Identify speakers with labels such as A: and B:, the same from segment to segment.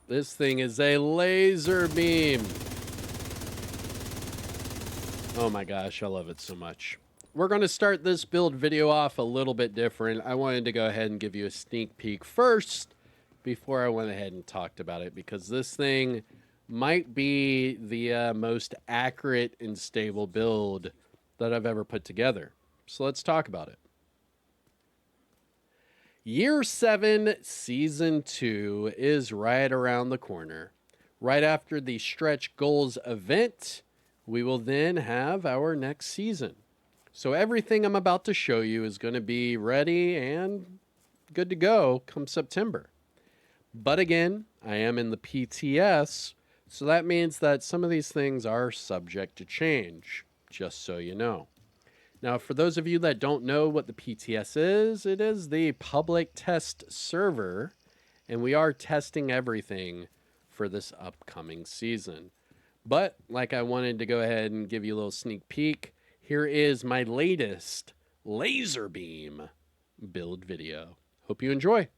A: This thing is a laser beam. Oh my gosh, I love it so much. We're going to start this build video off a little bit different. I wanted to go ahead and give you a sneak peek first before I went ahead and talked about it, because this thing might be the most accurate and stable build that I've ever put together. So let's talk about it. Year 7, Season 2 is right around the corner. Right after the Stretch Goals event, we will then have our next season. So everything I'm about to show you is going to be ready and good to go come September. But again, I am in the PTS, so that means that some of these things are subject to change, just so you know. Now, for those of you that don't know what the PTS is, it is the public test server, and we are testing everything for this upcoming season. But like I wanted to go ahead and give you a little sneak peek, here is my latest laser beam build video. Hope you enjoy.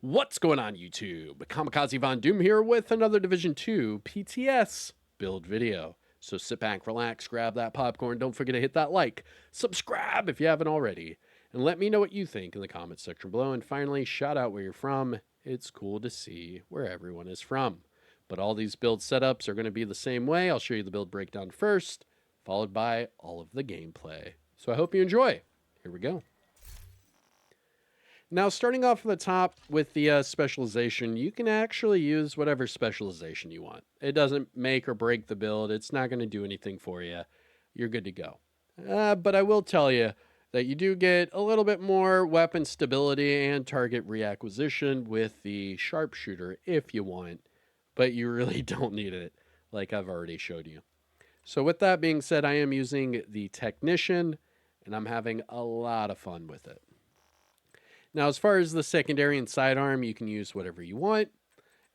A: What's going on, YouTube? Kamikazevondoom here with another Division 2 PTS build video. So sit back, relax, grab that popcorn. Don't forget to hit that like, subscribe if you haven't already, and let me know what you think in the comments section below. And finally, shout out where you're from. It's cool to see where everyone is from. But all these build setups are going to be the same way. I'll show you the build breakdown first, followed by all of the gameplay. So I hope you enjoy. Here we go. Now, starting off at the top with the specialization, you can actually use whatever specialization you want. It doesn't make or break the build. It's not going to do anything for you. You're good to go. But I will tell you that you do get a little bit more weapon stability and target reacquisition with the sharpshooter if you want, but you really don't need it, like I've already showed you. So with that being said, I am using the Technician, and I'm having a lot of fun with it. Now, as far as the secondary and sidearm, you can use whatever you want.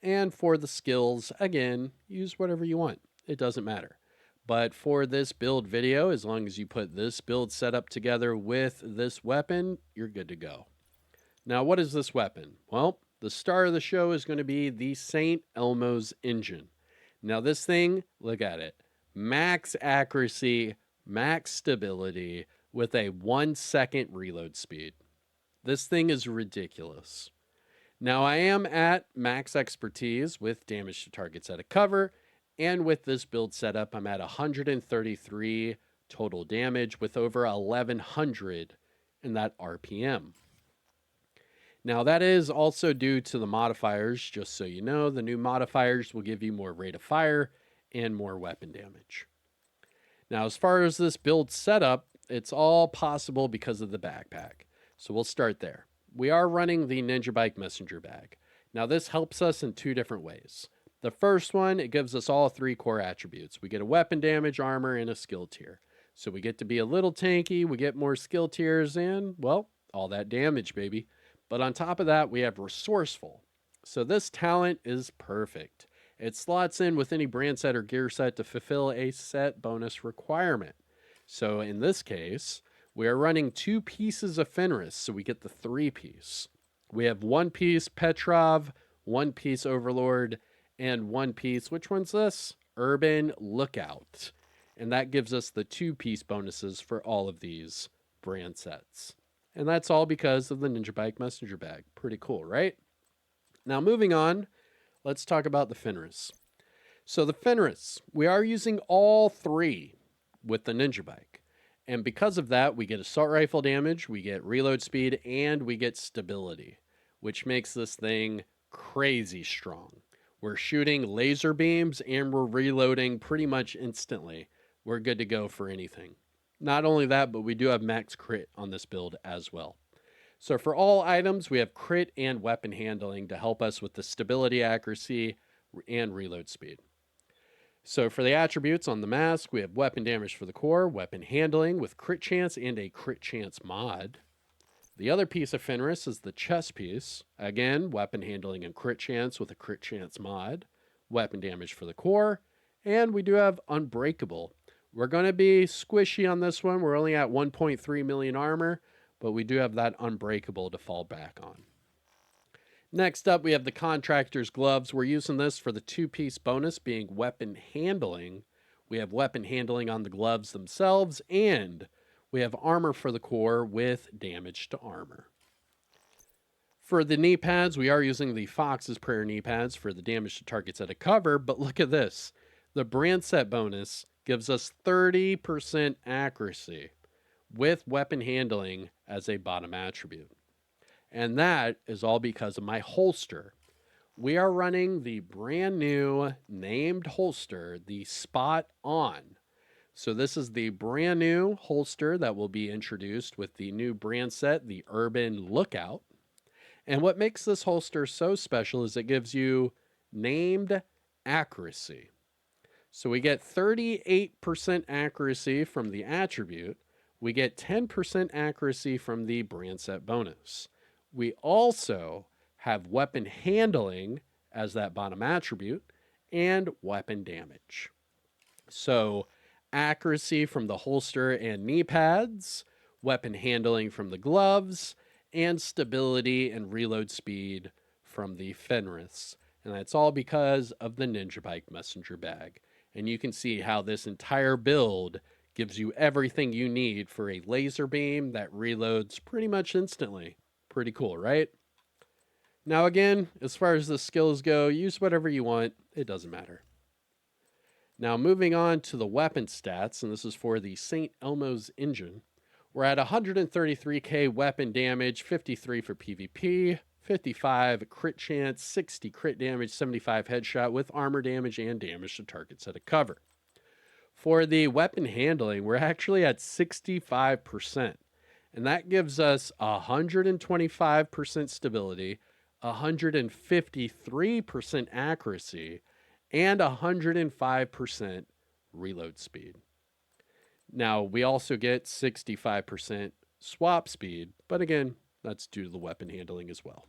A: And for the skills, again, use whatever you want. It doesn't matter. But for this build video, as long as you put this build setup together with this weapon, you're good to go. Now, what is this weapon? Well, the star of the show is going to be the St. Elmo's engine. Now, this thing, look at it. Max accuracy, max stability with a 1-second reload speed. This thing is ridiculous. Now, I am at max expertise with damage to targets at a cover, and with this build setup, I'm at 133 total damage with over 1100 in that RPM. Now, that is also due to the modifiers, just so you know. The new modifiers will give you more rate of fire and more weapon damage. Now, as far as this build setup, it's all possible because of the backpack. So we'll start there. We are running the Ninja Bike Messenger bag. Now, this helps us in two different ways. The first one, it gives us all 3 core attributes. We get a weapon damage, armor, and a skill tier. So we get to be a little tanky, we get more skill tiers, and, well, all that damage, baby. But on top of that, we have resourceful. So this talent is perfect. It slots in with any brand set or gear set to fulfill a set bonus requirement. So in this case, we are running 2 pieces of Fenris, so we get the 3-piece. We have 1 piece Petrov, 1 piece Overlord, and 1 piece, which one's this? Urban Lookout. And that gives us the 2-piece bonuses for all of these brand sets. And that's all because of the Ninja Bike Messenger bag. Pretty cool, right? Now, moving on, let's talk about the Fenris. So the Fenris, we are using all 3 with the Ninja Bike. And because of that, we get assault rifle damage, we get reload speed, and we get stability, which makes this thing crazy strong. We're shooting laser beams and we're reloading pretty much instantly. We're good to go for anything. Not only that, but we do have max crit on this build as well. So for all items, we have crit and weapon handling to help us with the stability, accuracy, and reload speed. So for the attributes on the mask, we have weapon damage for the core, weapon handling with crit chance and a crit chance mod. The other piece of Fenris is the chest piece. Again, weapon handling and crit chance with a crit chance mod. Weapon damage for the core. And we do have unbreakable, We're going to be squishy on this one. We're only at 1.3 million armor, but we do have that unbreakable to fall back on. Next up, we have the Contractor's Gloves. We're using this for the 2-piece bonus being weapon handling. We have weapon handling on the gloves themselves, and we have armor for the core with damage to armor. For the knee pads, we are using the Fox's Prayer knee pads for the damage to targets at a cover, but look at this. The brand set bonus gives us 30% accuracy with weapon handling as a bottom attribute. And that is all because of my holster. We are running the brand new named holster, the Spot On. So this is the brand new holster that will be introduced with the new brand set, the Urban Lookout. And what makes this holster so special is it gives you named accuracy. So we get 38% accuracy from the attribute. We get 10% accuracy from the brand set bonus. We also have weapon handling as that bottom attribute and weapon damage. So accuracy from the holster and knee pads, weapon handling from the gloves, and stability and reload speed from the Fenris. And that's all because of the Ninja Bike Messenger Bag. And you can see how this entire build gives you everything you need for a laser beam that reloads pretty much instantly. Pretty cool, right? Now again, as far as the skills go, use whatever you want. It doesn't matter. Now moving on to the weapon stats, and this is for the St. Elmo's engine. We're at 133k weapon damage, 53 for PvP, 55 crit chance, 60 crit damage, 75 headshot with armor damage and damage to targets at a cover. For the weapon handling, we're actually at 65%. And that gives us 125% stability, 153% accuracy, and 105% reload speed. Now, we also get 65% swap speed, but again, that's due to the weapon handling as well.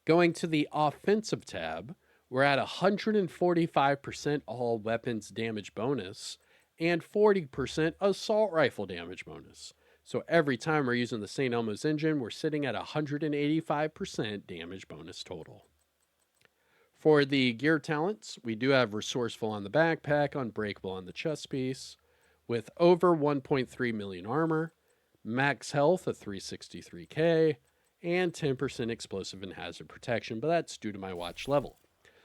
A: Going to the offensive tab, we're at 145% all weapons damage bonus and 40% assault rifle damage bonus. So every time we're using the St. Elmo's engine, we're sitting at 185% damage bonus total. For the gear talents, we do have Resourceful on the backpack, Unbreakable on the chest piece, with over 1.3 million armor, max health of 363k, and 10% explosive and hazard protection, but that's due to my watch level.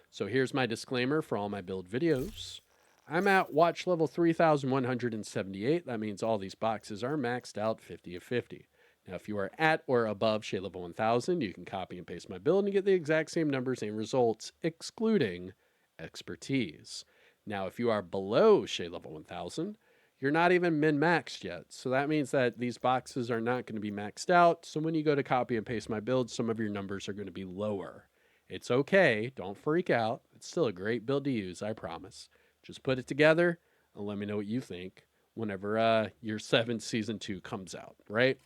A: So here's my disclaimer for all my build videos. I'm at watch level 3,178. That means all these boxes are maxed out 50 of 50. Now, if you are at or above shade level 1,000, you can copy and paste my build and get the exact same numbers and results, excluding expertise. Now, if you are below shade level 1,000, you're not even min-maxed yet. So that means that these boxes are not going to be maxed out. So when you go to copy and paste my build, some of your numbers are going to be lower. It's okay. Don't freak out. It's still a great build to use, I promise. Just put it together and let me know what you think whenever Year 7 Season 2 comes out, right?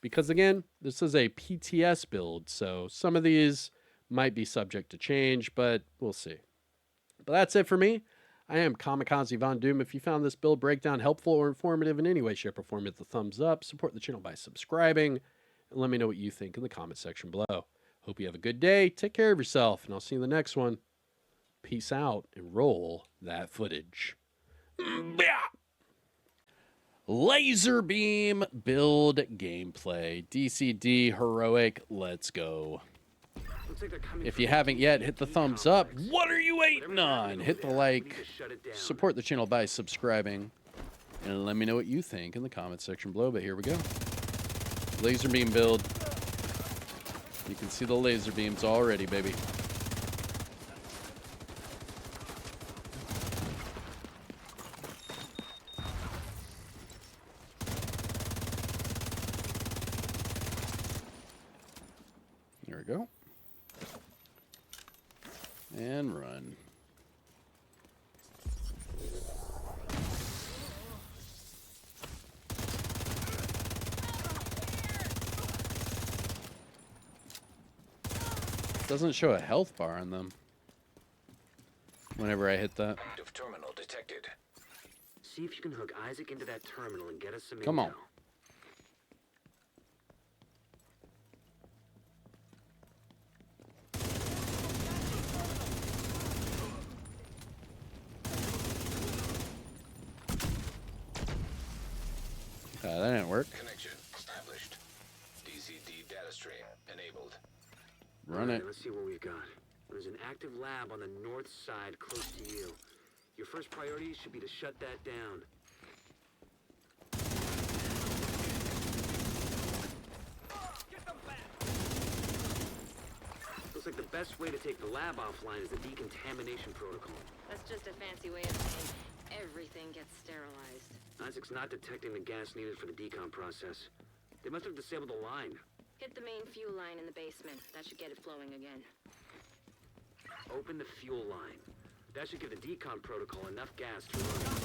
A: Because again, this is a PTS build, so some of these might be subject to change, but we'll see. But that's it for me. I am Kamikazevondoom. If you found this build breakdown helpful or informative in any way, shape, or form, hit the thumbs up. Support the channel by subscribing, and let me know what you think in the comment section below. Hope you have a good day. Take care of yourself, and I'll see you in the next one. Peace out, and roll that footage. Laser beam build gameplay. DCD heroic. Let's go. If you haven't yet, hit the thumbs up. What are you waiting on? Hit the like. Support the channel by subscribing. And let me know what you think in the comment section below. But here we go. Laser beam build. You can see the laser beams already, baby. There we go. And run. Doesn't show a health bar on them whenever I hit that.
B: Active terminal detected. See if you can hook Isaac into that terminal and get us some
A: Come
B: intel.
A: on. That didn't work.
C: Connection established. DCD data stream enabled.
A: Run it.
B: Let's see what we've got. There's an active lab on the north side close to you. Your first priority should be to shut that down. Looks like the best way to take the lab offline is the decontamination protocol.
D: That's just a fancy way of saying everything gets sterilized.
B: Isaac's not detecting the gas needed for the decom process. They must have disabled the line.
D: Hit the main fuel line in the basement. That should get it flowing again.
B: Open the fuel line. That should give the decom protocol enough gas to run.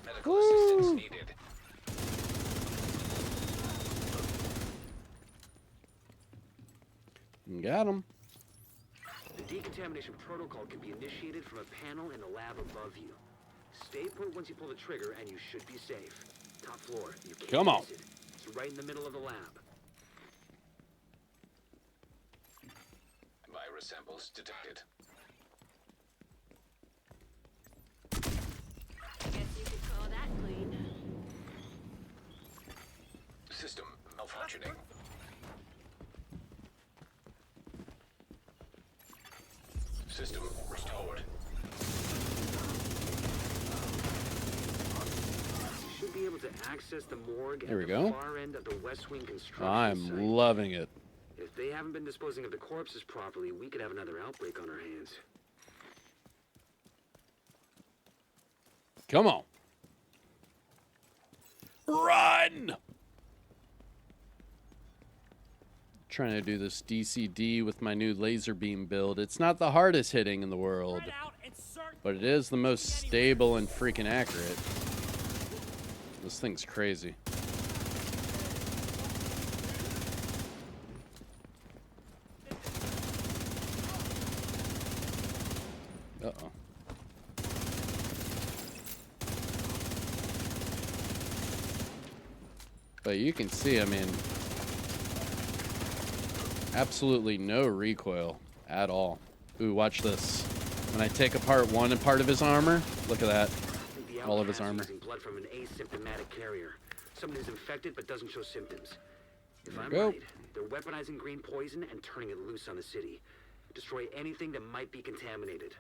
C: Medical assistance needed.
A: Got him.
B: The decontamination protocol can be initiated from a panel in the lab above you. Stay put once you pull the trigger and you should be safe. Top floor. You can't
A: Come on.
B: miss it. It's right in the middle of the lab.
C: Virus samples detected.
D: Guess you could call that clean.
C: System malfunctioning. System restored.
B: You should be able to access the morgue
A: There we
B: at the
A: go.
B: far end of the West Wing construction
A: I'm
B: site.
A: loving it.
B: If they haven't been disposing of the corpses properly, we could have another outbreak on our hands.
A: Come on. Run! Trying to do this DCD with my new laser beam build. It's not the hardest hitting in the world, but it is the most stable and freaking accurate. This thing's crazy. Uh-oh. But you can see, I mean, absolutely no recoil at all. Ooh, watch this. When I take apart one part of his armor, look at that. All of his armor.
B: Using blood from an asymptomatic carrier. Someone who's infected but doesn't show symptoms. If
A: There
B: I'm
A: we go.
B: right, they're weaponizing green poison and turning it loose on the city. Destroy anything that might be contaminated.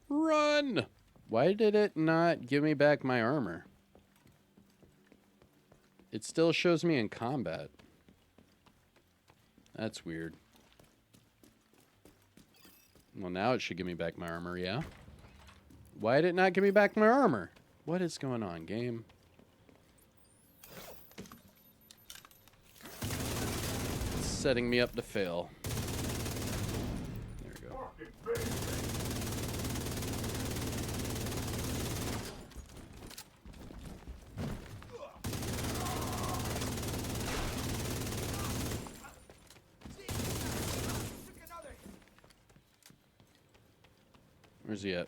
A: Run! Why did it not give me back my armor? It still shows me in combat. That's weird. Well, now it should give me back my armor, yeah? Why did it not give me back my armor? What is going on, game? It's setting me up to fail. There we go. Where's he at?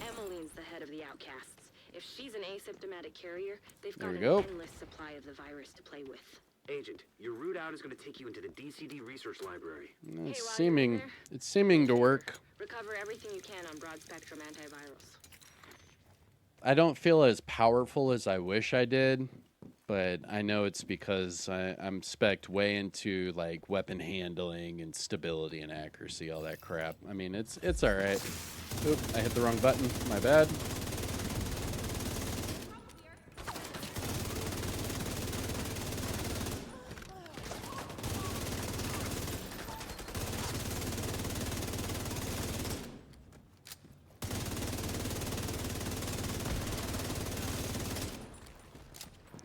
D: Emmeline's the head of the outcasts. If she's an asymptomatic carrier, they've
A: There
D: got
A: we
D: an
A: go.
D: endless supply of the virus to play with.
B: Agent, your route out is going to take you into the DCD research library.
A: It's
D: while you're
A: seeming,
D: there,
A: it's seeming to work.
D: Recover everything you can on broad-spectrum antivirals.
A: I don't feel as powerful as I wish I did, But I know it's because I'm spec'd way into like weapon handling and stability and accuracy, all that crap. I mean, it's all right. Oop, I hit the wrong button. My bad.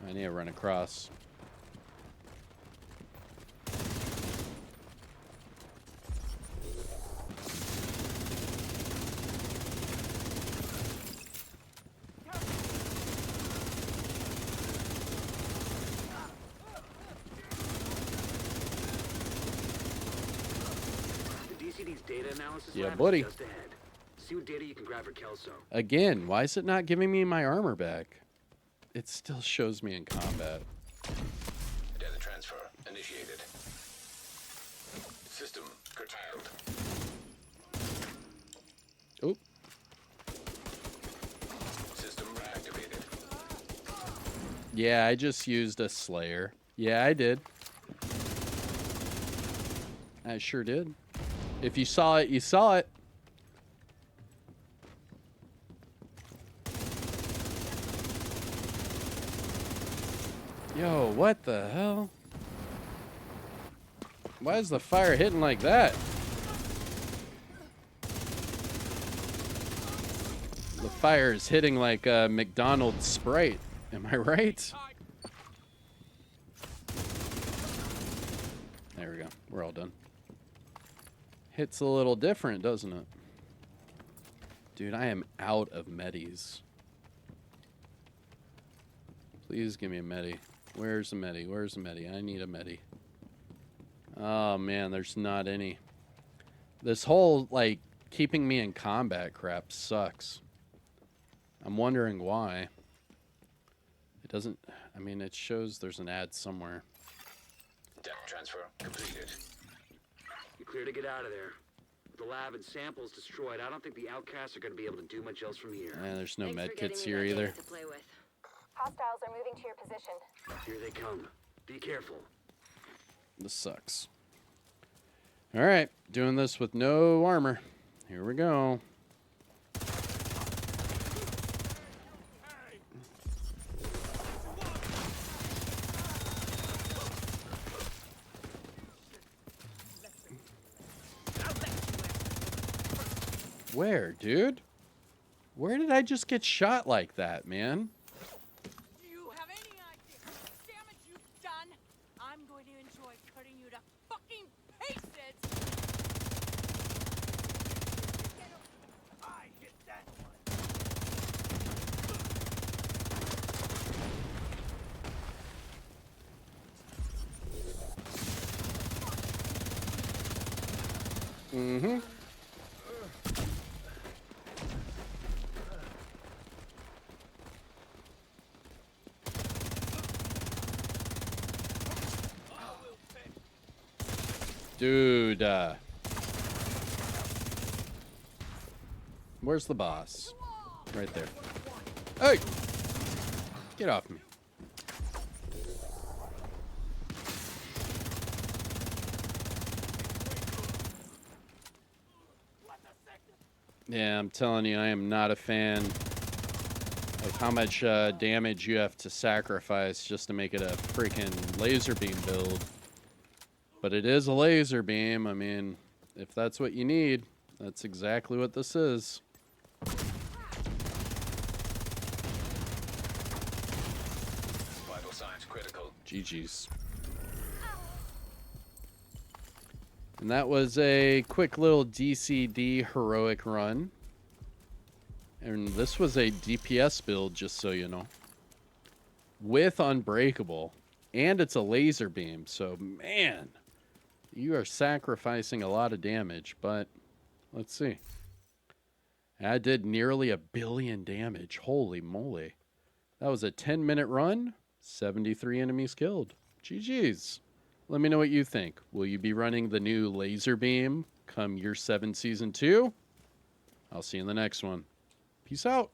A: I need to run across.
B: The DCD's data analysis
A: Yeah,
B: lab
A: buddy.
B: is just ahead. See what data you can grab for Kelso.
A: Again, why is it not giving me my armor back? It still shows me in combat.
C: Data transfer initiated. System curtailed.
A: Oop.
C: System reactivated.
A: Yeah, I just used a Slayer. Yeah, I did. I sure did. If you saw it, you saw it. Yo, what the hell? Why is the fire hitting like that? The fire is hitting like a McDonald's Sprite. Am I right? There we go. We're all done. Hits a little different, doesn't it? Dude, I am out of medis. Please give me a medi. Where's the medi? Where's the medi? I need a medi. Oh, man, there's not any. This whole, like, keeping me in combat crap sucks. I'm wondering why. It doesn't... I mean, it shows there's an ad somewhere.
C: Data transfer completed.
B: You're clear to get out of there. With the lab and samples destroyed, I don't think the outcasts are going to be able to do much else from here.
A: And there's no
D: Thanks for
A: med
D: getting
A: kits
D: me
A: here
D: that data
A: either.
D: to play with.
E: Hostiles are moving to your position.
B: Here they come. Be careful.
A: This sucks. Alright, doing this with no armor. Here we go. Where, dude? Where did I just get shot like that, man?
F: Do you have any idea how much damage you've done? I'm going to enjoy cutting you to fucking pieces! I hit that one.
A: Mm-hmm. Dude, where's the boss? Right there. Hey! Get off me. Yeah, I'm telling you, I am not a fan of how much damage you have to sacrifice just to make it a freaking laser beam build. But it is a laser beam. I mean, if that's what you need, that's exactly what this is.
C: Vital signs critical.
A: GG's. And that was a quick little DCD heroic run. And this was a DPS build, just so you know. With Unbreakable. And it's a laser beam. So, man, you are sacrificing a lot of damage. But, let's see. I did nearly 1 billion damage. Holy moly. That was a 10-minute run. 73 enemies killed. GG's. Let me know what you think. Will you be running the new laser beam come year 7 season 2? I'll see you in the next one. Peace out.